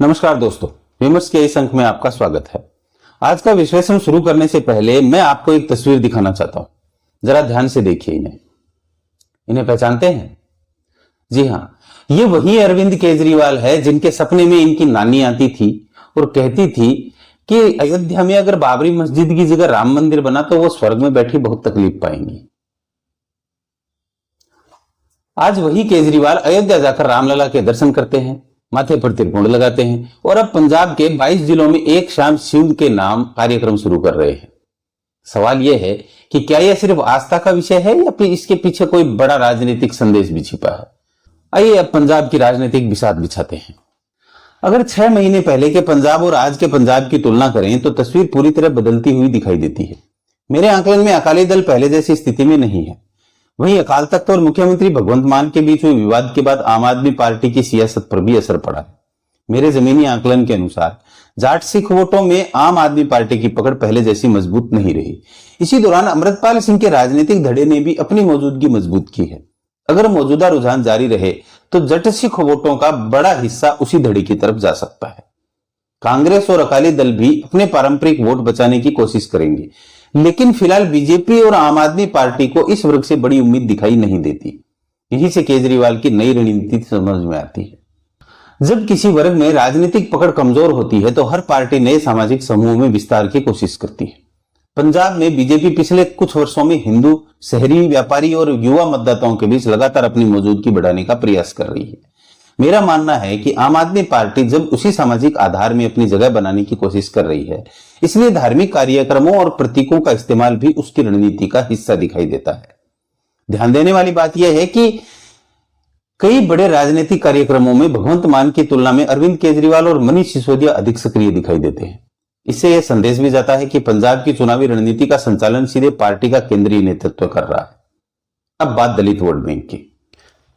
नमस्कार दोस्तों, विमर्श के इस अंक में आपका स्वागत है। आज का विश्लेषण शुरू करने से पहले मैं आपको एक तस्वीर दिखाना चाहता हूं। जरा ध्यान से देखिए इन्हें पहचानते हैं? जी हां, ये वही अरविंद केजरीवाल है जिनके सपने में इनकी नानी आती थी और कहती थी कि अयोध्या में अगर बाबरी मस्जिद की जगह राम मंदिर बना तो वो स्वर्ग में बैठी बहुत तकलीफ पाएंगी। आज वही केजरीवाल अयोध्या जाकर रामलला के दर्शन करते हैं, माथे पर त्रिकोण लगाते हैं और अब पंजाब के 22 जिलों में एक शाम शिव के नाम कार्यक्रम शुरू कर रहे हैं। सवाल यह है कि क्या यह सिर्फ आस्था का विषय है या फिर इसके पीछे कोई बड़ा राजनीतिक संदेश भी छिपा है? आइए अब पंजाब की राजनीतिक बिसात बिछाते हैं। अगर 6 महीने पहले के पंजाब और आज के पंजाब की तुलना करें तो तस्वीर पूरी तरह बदलती हुई दिखाई देती है। मेरे आकलन में अकाली दल पहले जैसी स्थिति में नहीं है। वहीं अकाल तख्त और मुख्यमंत्री भगवंत मान के बीच हुए विवाद के बाद आम आदमी पार्टी की सियासत पर भी असर पड़ा है। मेरे जमीनी आकलन के अनुसार जाट सिख वोटों में आम आदमी पार्टी की पकड़ पहले जैसी मजबूत नहीं रही। इसी दौरान अमृतपाल सिंह के राजनीतिक धड़े ने भी अपनी मौजूदगी मजबूत की है। अगर मौजूदा रुझान जारी रहे तो जट सिख वोटों का बड़ा हिस्सा उसी धड़े की तरफ जा सकता है। कांग्रेस और अकाली दल भी अपने पारंपरिक वोट बचाने की कोशिश करेंगे, लेकिन फिलहाल बीजेपी और आम आदमी पार्टी को इस वर्ग से बड़ी उम्मीद दिखाई नहीं देती। यहीं से केजरीवाल की नई रणनीति समझ में आती है। जब किसी वर्ग में राजनीतिक पकड़ कमजोर होती है तो हर पार्टी नए सामाजिक समूह में विस्तार की कोशिश करती है। पंजाब में बीजेपी पिछले कुछ वर्षों में हिंदू, शहरी, व्यापारी और युवा मतदाताओं के बीच लगातार अपनी मौजूदगी बढ़ाने का प्रयास कर रही है। मेरा मानना है कि आम आदमी पार्टी जब उसी सामाजिक आधार में अपनी जगह बनाने की कोशिश कर रही है, इसलिए धार्मिक कार्यक्रमों और प्रतीकों का इस्तेमाल भी उसकी रणनीति का हिस्सा दिखाई देता है। ध्यान देने वाली बात यह है कि कई बड़े राजनीतिक कार्यक्रमों में भगवंत मान की तुलना में अरविंद केजरीवाल और मनीष सिसोदिया अधिक सक्रिय दिखाई देते हैं। इससे यह संदेश भी जाता है कि पंजाब की चुनावी रणनीति का संचालन सीधे पार्टी का केंद्रीय नेतृत्व कर रहा है। अब बात दलित वोट बैंक की।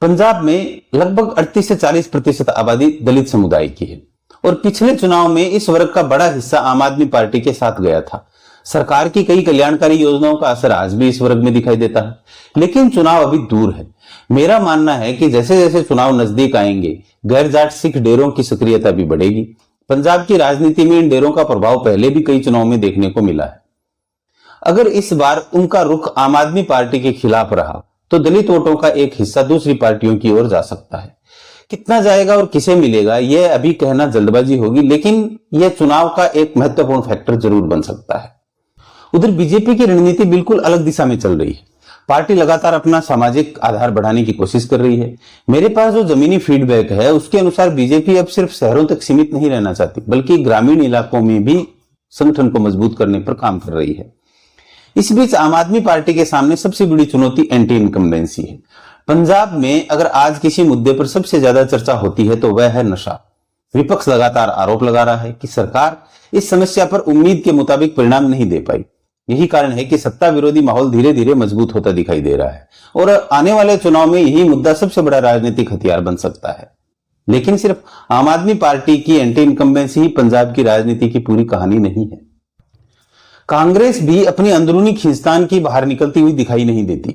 पंजाब में लगभग 38 से 40% आबादी दलित समुदाय की है और पिछले चुनाव में इस वर्ग का बड़ा हिस्सा आम आदमी पार्टी के साथ गया था। सरकार की कई कल्याणकारी योजनाओं का असर आज भी इस वर्ग में दिखाई देता है, लेकिन चुनाव अभी दूर है। मेरा मानना है कि जैसे जैसे चुनाव नजदीक आएंगे, गैर जाट सिख डेरों की सक्रियता भी बढ़ेगी। पंजाब की राजनीति में इन डेरों का प्रभाव पहले भी कई चुनाव में देखने को मिला है। अगर इस बार उनका रुख आम आदमी पार्टी के खिलाफ रहा तो दलित वोटों का एक हिस्सा दूसरी पार्टियों की ओर जा सकता है। कितना जाएगा और किसे मिलेगा यह अभी कहना जल्दबाजी होगी, लेकिन यह चुनाव का एक महत्वपूर्ण फैक्टर जरूर बन सकता है। उधर बीजेपी की रणनीति बिल्कुल अलग दिशा में चल रही है। पार्टी लगातार अपना सामाजिक आधार बढ़ाने की कोशिश कर रही है। मेरे पास जो जमीनी फीडबैक है उसके अनुसार बीजेपी अब सिर्फ शहरों तक सीमित नहीं रहना चाहती, बल्कि ग्रामीण इलाकों में भी संगठन को मजबूत करने पर काम कर रही है। इस बीच आम आदमी पार्टी के सामने सबसे बड़ी चुनौती एंटी इनकम्बेंसी है। पंजाब में अगर आज किसी मुद्दे पर सबसे ज्यादा चर्चा होती है तो वह है नशा। विपक्ष लगातार आरोप लगा रहा है कि सरकार इस समस्या पर उम्मीद के मुताबिक परिणाम नहीं दे पाई। यही कारण है कि सत्ता विरोधी माहौल धीरे धीरे मजबूत होता दिखाई दे रहा है और आने वाले चुनाव में यही मुद्दा सबसे बड़ा राजनीतिक हथियार बन सकता है। लेकिन सिर्फ आम आदमी पार्टी की एंटी इनकम्बेंसी ही पंजाब की राजनीति की पूरी कहानी नहीं है। कांग्रेस भी अपनी अंदरूनी खींचतान की बाहर निकलती हुई दिखाई नहीं देती।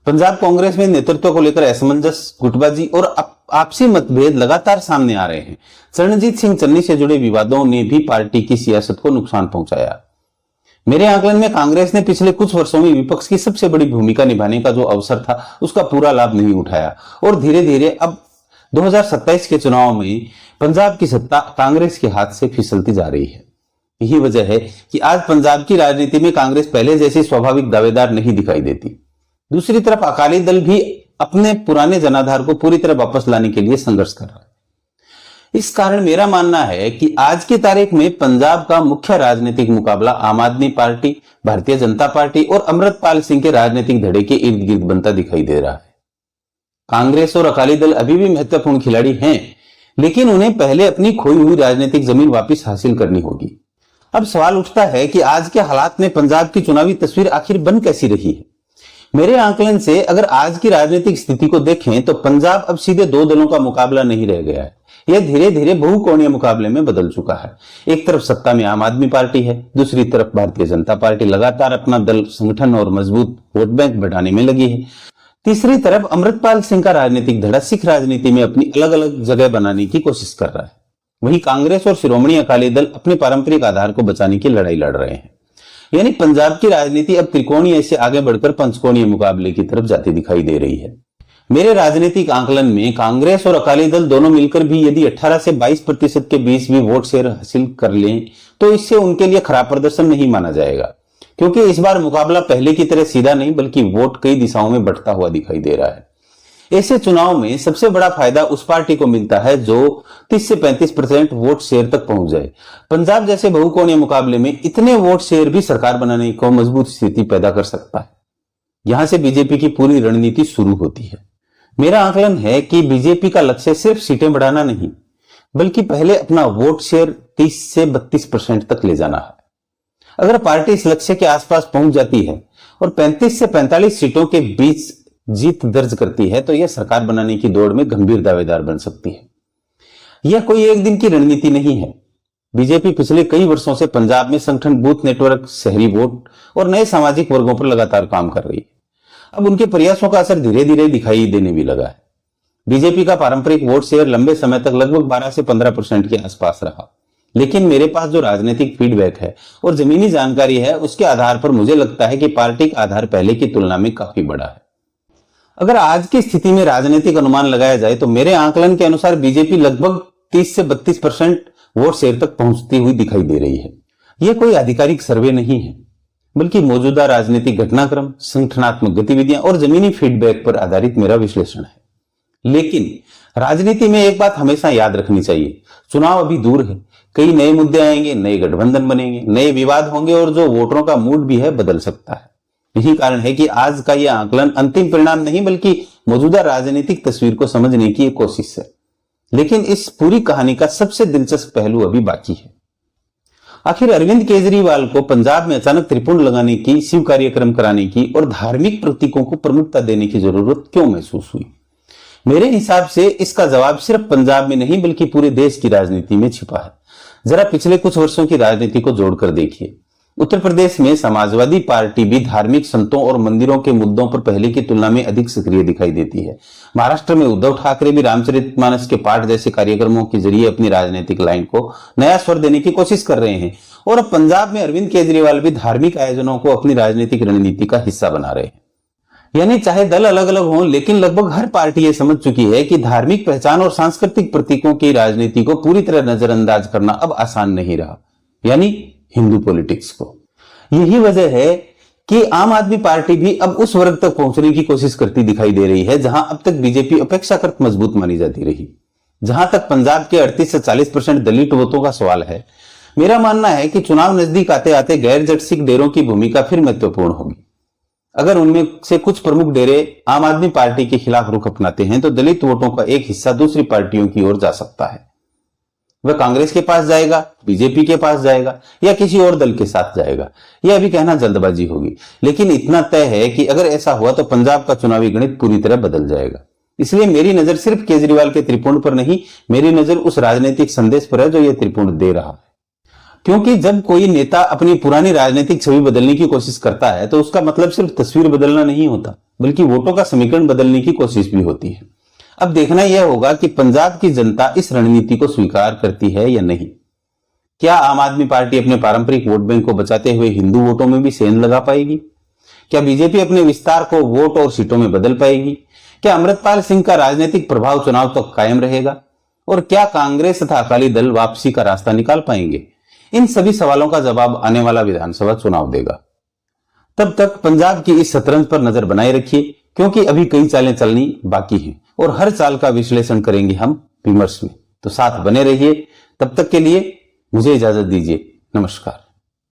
पंजाब कांग्रेस में नेतृत्व को लेकर असमंजस, गुटबाजी और आपसी मतभेद लगातार सामने आ रहे हैं। चरणजीत सिंह चन्नी से जुड़े विवादों ने भी पार्टी की सियासत को नुकसान पहुंचाया। मेरे आकलन में कांग्रेस ने पिछले कुछ वर्षों में विपक्ष की सबसे बड़ी भूमिका निभाने का जो अवसर था उसका पूरा लाभ नहीं उठाया और धीरे धीरे अब 2027 के चुनाव में पंजाब की सत्ता कांग्रेस के हाथ से फिसलती जा रही है। यही वजह है कि आज पंजाब की राजनीति में कांग्रेस पहले जैसी स्वाभाविक दावेदार नहीं दिखाई देती। दूसरी तरफ अकाली दल भी अपने पुराने जनाधार को पूरी तरह वापस लाने के लिए संघर्ष कर रहा है। इस कारण मेरा मानना है कि आज की तारीख में पंजाब का मुख्य राजनीतिक मुकाबला आम आदमी पार्टी, भारतीय जनता पार्टी और अमृतपाल सिंह के राजनीतिक धड़े के इर्द गिर्द बनता दिखाई दे रहा है। कांग्रेस और अकाली दल अभी भी महत्वपूर्ण खिलाड़ी हैं, लेकिन उन्हें पहले अपनी खोई हुई राजनीतिक जमीन वापस हासिल करनी होगी। अब सवाल उठता है कि आज के हालात में पंजाब की चुनावी तस्वीर आखिर बन कैसी रही है। मेरे आकलन से अगर आज की राजनीतिक स्थिति को देखें तो पंजाब अब सीधे दो दलों का मुकाबला नहीं रह गया है। यह धीरे धीरे बहुकोणीय मुकाबले में बदल चुका है। एक तरफ सत्ता में आम आदमी पार्टी है, दूसरी तरफ भारतीय जनता पार्टी लगातार अपना दल, संगठन और मजबूत वोट बैंक बढ़ाने में लगी है। तीसरी तरफ अमृतपाल सिंह का राजनीतिक धड़ा सिख राजनीति में अपनी अलग अलग जगह बनाने की कोशिश कर रहा है। वहीं कांग्रेस और शिरोमणि अकाली दल अपने पारंपरिक आधार को बचाने की लड़ाई लड़ रहे हैं। यानी पंजाब की राजनीति अब त्रिकोणीय से आगे बढ़कर पंचकोणीय मुकाबले की तरफ जाती दिखाई दे रही है। मेरे राजनीतिक आंकलन में कांग्रेस और अकाली दल दोनों मिलकर भी यदि 18 से 22% के बीच भी वोट शेयर हासिल कर लें तो इससे उनके लिए खराब प्रदर्शन नहीं माना जाएगा, क्योंकि इस बार मुकाबला पहले की तरह सीधा नहीं बल्कि वोट कई दिशाओं में बढ़ता हुआ दिखाई दे रहा है। ऐसे चुनाव में सबसे बड़ा फायदा उस पार्टी को मिलता है जो 30 से 35% वोट शेयर तक पहुंच जाए। पंजाब जैसे बहुकोणीय मुकाबले में इतने वोट शेयर भी सरकार बनाने को मजबूत स्थिति पैदा कर सकता है। यहां से बीजेपी की पूरी रणनीति शुरू होती है। मेरा आकलन है कि बीजेपी का लक्ष्य सिर्फ सीटें बढ़ाना नहीं बल्कि पहले अपना वोट शेयर 30 से 32% तक ले जाना है। अगर पार्टी इस लक्ष्य के आसपास पहुंच जाती है और 35 से 45 सीटों के बीच जीत दर्ज करती है तो यह सरकार बनाने की दौड़ में गंभीर दावेदार बन सकती है। यह कोई एक दिन की रणनीति नहीं है। बीजेपी पिछले कई वर्षों से पंजाब में संगठन, बूथ नेटवर्क, शहरी वोट और नए सामाजिक वर्गों पर लगातार काम कर रही है। अब उनके प्रयासों का असर धीरे धीरे दिखाई देने भी लगा है। बीजेपी का पारंपरिक वोट शेयर लंबे समय तक लगभग 12 से 15% के आसपास रहा, लेकिन मेरे पास जो राजनीतिक फीडबैक है और जमीनी जानकारी है उसके आधार पर मुझे लगता है कि पार्टी का आधार पहले की तुलना में काफी बड़ा है। अगर आज की स्थिति में राजनीतिक अनुमान लगाया जाए तो मेरे आकलन के अनुसार बीजेपी लगभग 30 से 32% वोट शेयर तक पहुंचती हुई दिखाई दे रही है। यह कोई आधिकारिक सर्वे नहीं है बल्कि मौजूदा राजनीतिक घटनाक्रम, संगठनात्मक गतिविधियां और जमीनी फीडबैक पर आधारित मेरा विश्लेषण है। लेकिन राजनीति में एक बात हमेशा याद रखनी चाहिए, चुनाव अभी दूर है। कई नए मुद्दे आएंगे, नए गठबंधन बनेंगे, नए विवाद होंगे और जो वोटरों का मूड भी है बदल सकता है। यही कारण है कि आज का यह आकलन अंतिम परिणाम नहीं बल्कि मौजूदा राजनीतिक तस्वीर को समझने की एक कोशिश है। लेकिन इस पूरी कहानी का सबसे दिलचस्प पहलू अभी बाकी है। आखिर अरविंद केजरीवाल को पंजाब में अचानक त्रिपुंड लगाने की, शिव कार्यक्रम कराने की और धार्मिक प्रतीकों को प्रमुखता देने की जरूरत क्यों महसूस हुई? मेरे हिसाब से इसका जवाब सिर्फ पंजाब में नहीं बल्कि पूरे देश की राजनीति में छिपा है। जरा पिछले कुछ वर्षों की राजनीति को जोड़कर देखिए। उत्तर प्रदेश में समाजवादी पार्टी भी धार्मिक संतों और मंदिरों के मुद्दों पर पहले की तुलना में अधिक सक्रिय दिखाई देती है। महाराष्ट्र में उद्धव ठाकरे भी रामचरितमानस के पाठ जैसे कार्यक्रमों के जरिए अपनी राजनीतिक लाइन को नया स्वर देने की कोशिश कर रहे हैं और अब पंजाब में अरविंद केजरीवाल भी धार्मिक आयोजनों को अपनी राजनीतिक रणनीति का हिस्सा बना रहे हैं। यानी चाहे दल अलग अलग हों, लेकिन लगभग हर पार्टी ये समझ चुकी है कि धार्मिक पहचान और सांस्कृतिक प्रतीकों की राजनीति को पूरी तरह नजरअंदाज करना अब आसान नहीं रहा, यानी हिंदू पॉलिटिक्स को। यही वजह है कि आम आदमी पार्टी भी अब उस वर्ग तक पहुंचने की कोशिश करती दिखाई दे रही है जहां अब तक बीजेपी अपेक्षाकृत मजबूत मानी जाती रही। जहां तक पंजाब के 38 से 40% दलित वोटों का सवाल है, मेरा मानना है कि चुनाव नजदीक आते आते गैर जट सिख डेरों की भूमिका फिर महत्वपूर्ण होगी। अगर उनमें से कुछ प्रमुख डेरे आम आदमी पार्टी के खिलाफ रुख अपनाते हैं तो दलित वोटों का एक हिस्सा दूसरी पार्टियों की ओर जा सकता है। वह कांग्रेस के पास जाएगा, बीजेपी के पास जाएगा या किसी और दल के साथ जाएगा, यह अभी कहना जल्दबाजी होगी। लेकिन इतना तय है कि अगर ऐसा हुआ तो पंजाब का चुनावी गणित पूरी तरह बदल जाएगा। इसलिए मेरी नजर सिर्फ केजरीवाल के त्रिपुंड पर नहीं, मेरी नजर उस राजनीतिक संदेश पर है जो यह त्रिपुंड दे रहा है। क्योंकि जब कोई नेता अपनी पुरानी राजनीतिक छवि बदलने की कोशिश करता है तो उसका मतलब सिर्फ तस्वीर बदलना नहीं होता बल्कि वोटों का समीकरण बदलने की कोशिश भी होती है। अब देखना यह होगा कि पंजाब की जनता इस रणनीति को स्वीकार करती है या नहीं। क्या आम आदमी पार्टी अपने पारंपरिक वोट बैंक को बचाते हुए हिंदू वोटों में भी सेंध लगा पाएगी? क्या बीजेपी अपने विस्तार को वोट और सीटों में बदल पाएगी? क्या अमृतपाल सिंह का राजनीतिक प्रभाव चुनाव तक कायम रहेगा? और क्या कांग्रेस तथा अकाली दल वापसी का रास्ता निकाल पाएंगे? इन सभी सवालों का जवाब आने वाला विधानसभा चुनाव देगा। तब तक पंजाब की इस शतरंज पर नजर बनाए रखिए, क्योंकि अभी कई चालें चलनी बाकी हैं और हर चाल का विश्लेषण करेंगे हम विमर्श में। तो साथ बने रहिए। तब तक के लिए मुझे इजाजत दीजिए। नमस्कार।